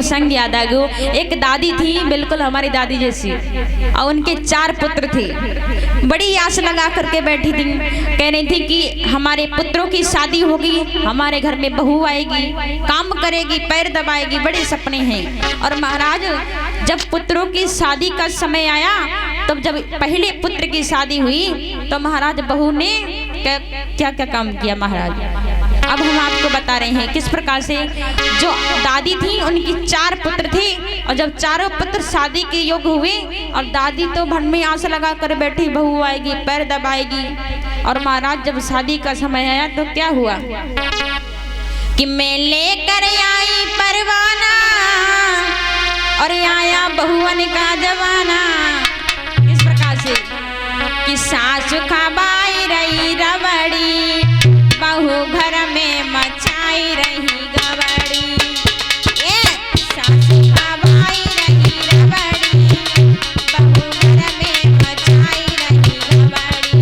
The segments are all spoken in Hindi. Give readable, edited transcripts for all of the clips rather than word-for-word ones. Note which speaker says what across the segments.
Speaker 1: प्रसंग याद आ गया। एक दादी थी, बिल्कुल हमारी दादी जैसी, और उनके 4 पुत्र थे। बड़ी आस लगा करके बैठी थी, कह रही थी कि हमारे पुत्रों की शादी होगी, हमारे घर में बहू आएगी, काम करेगी, पैर दबाएगी, बड़े सपने हैं। और महाराज जब पुत्रों की शादी का समय आया, तब जब पहले पुत्र की शादी हुई तो महाराज बहू ने क्या क्या काम किया महाराज, अब हम आपको बता रहे हैं किस प्रकार से। जो दादी थी उनकी 4 पुत्र थे, और जब चारों पुत्र शादी के योग्य हुए और दादी तो मन में आस लगा कर बैठी, बहू आएगी, पैर दबाएगी। और महाराज जब शादी का समय आया तो क्या हुआ कि मैं लेकर आई परवाना और आया बहुवन का जमाना। किस प्रकार से कि सासु खबाई रही रबड़ी, बहू घर में मचाई रही गबड़ी। ये सासु खबाई रही रबड़ी, बहू घर में मचाई रही गबड़ी।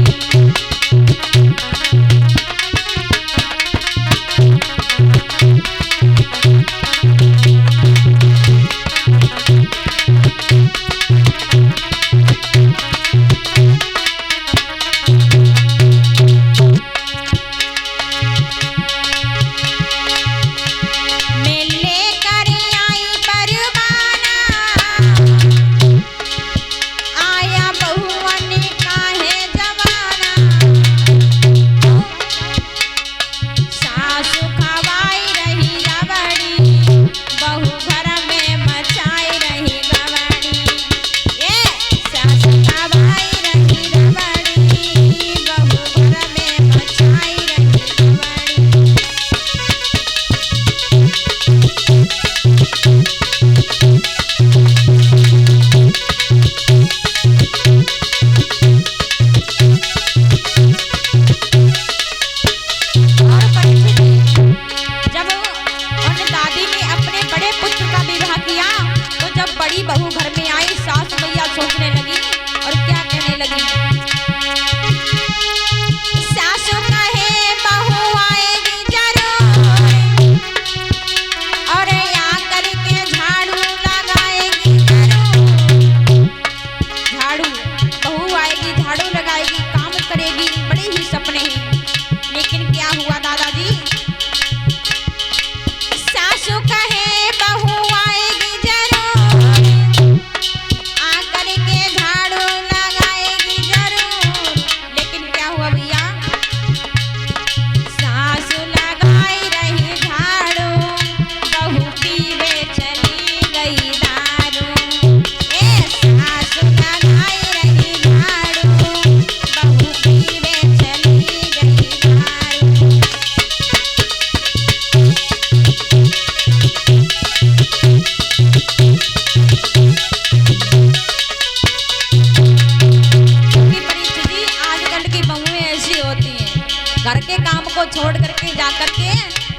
Speaker 1: छोड़ करके जा करके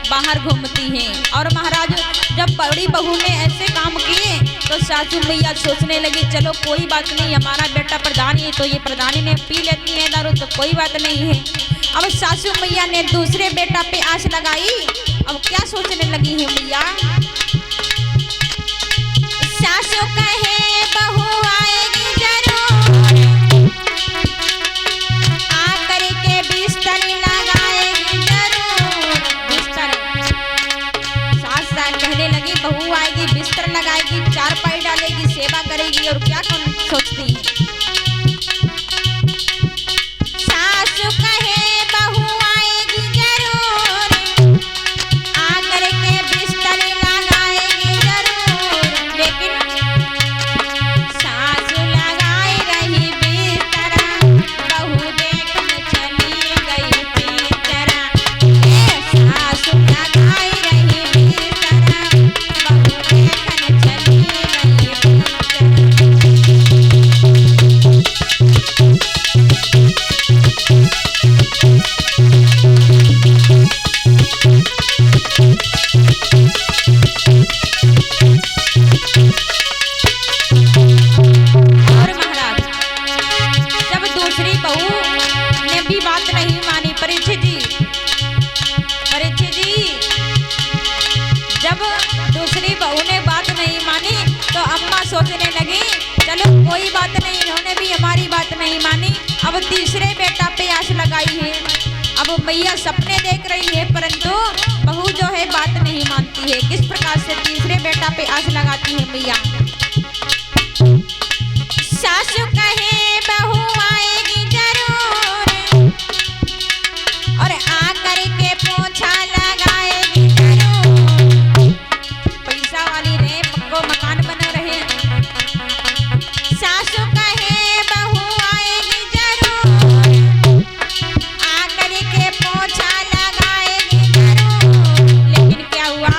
Speaker 1: बाहर घूमती हैं। और महाराज जब बड़ी बहू ने ऐसे काम किए तो सासू मैया सोचने लगी चलो कोई बात नहीं, हमारा बेटा प्रधानी है तो ये प्रधानी ने पी लेती है दारू तो कोई बात नहीं है। अब सासू मैया ने दूसरे बेटा पे आस लगाई। अब क्या सोचने लगी है मैया, सासू कहे बहू आएगी जरूर, आकर के बिस्तर लगाएगी जरूर। बिस्तर सास कहने लगी बहू आएगी बिस्तर लगाएगी, चारपाई डालेगी, सेवा करेगी। और क्या कौन सोचती है, सासू कहे बहू आएगी जरूर, आकर के बिस्तर लगाएगी जरूर। लेकिन सासू लगाई रही बिस्तर, बहू देखने चली गई पिक्चर। सासू लगाई रही बिस्तर, बहू देखने चली सपने देख रही है, परंतु बहू जो है बात नहीं मानती है। किस प्रकार से तीसरे बेटा पे आस लगाती है मैया। सासू कहे बहू आएगी जरूर और आकर के पोछा लगाएगी जरूर। पैसा वाली रे, पक्को मकान बना रहे। सासू कहे बहू आएगी जरूर आकर के पोछा लगाएगी जरूर। लेकिन क्या हुआ,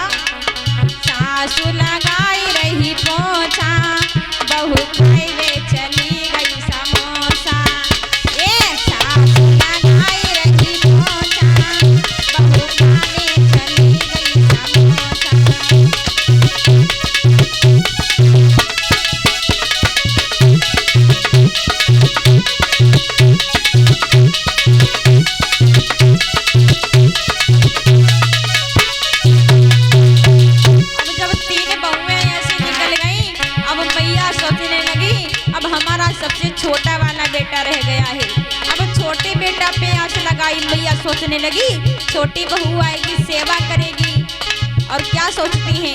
Speaker 1: सासू लगाई रही पोछा, बहू खाए वे चली गई समोसा। ये सासू लगाई रही पोछा, बहू खाने चली गई समोसा। सबसे छोटा वाला बेटा रह गया है। अब छोटे बेटा पे आस लगाई मैया, सोचने लगी छोटी बहू आएगी सेवा करेगी। और क्या सोचती हैं,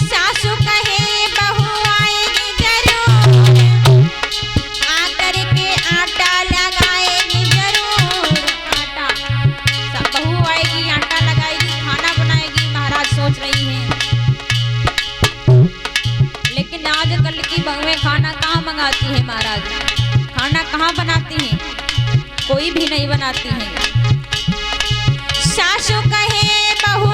Speaker 1: सासू कहे बहू आएगी जरूर आकर के आटा लगाएगी जरूर। आटा, बहू आएगी आटा लगाएगी, खाना बनाएगी, महाराज सोच रही हैं। लेकिन आजकल की बहुएं खाना कहाँ मंगाती है महाराज, खाना कहाँ बनाती हैं, कोई भी नहीं बनाती हैं। सासू कहे बहू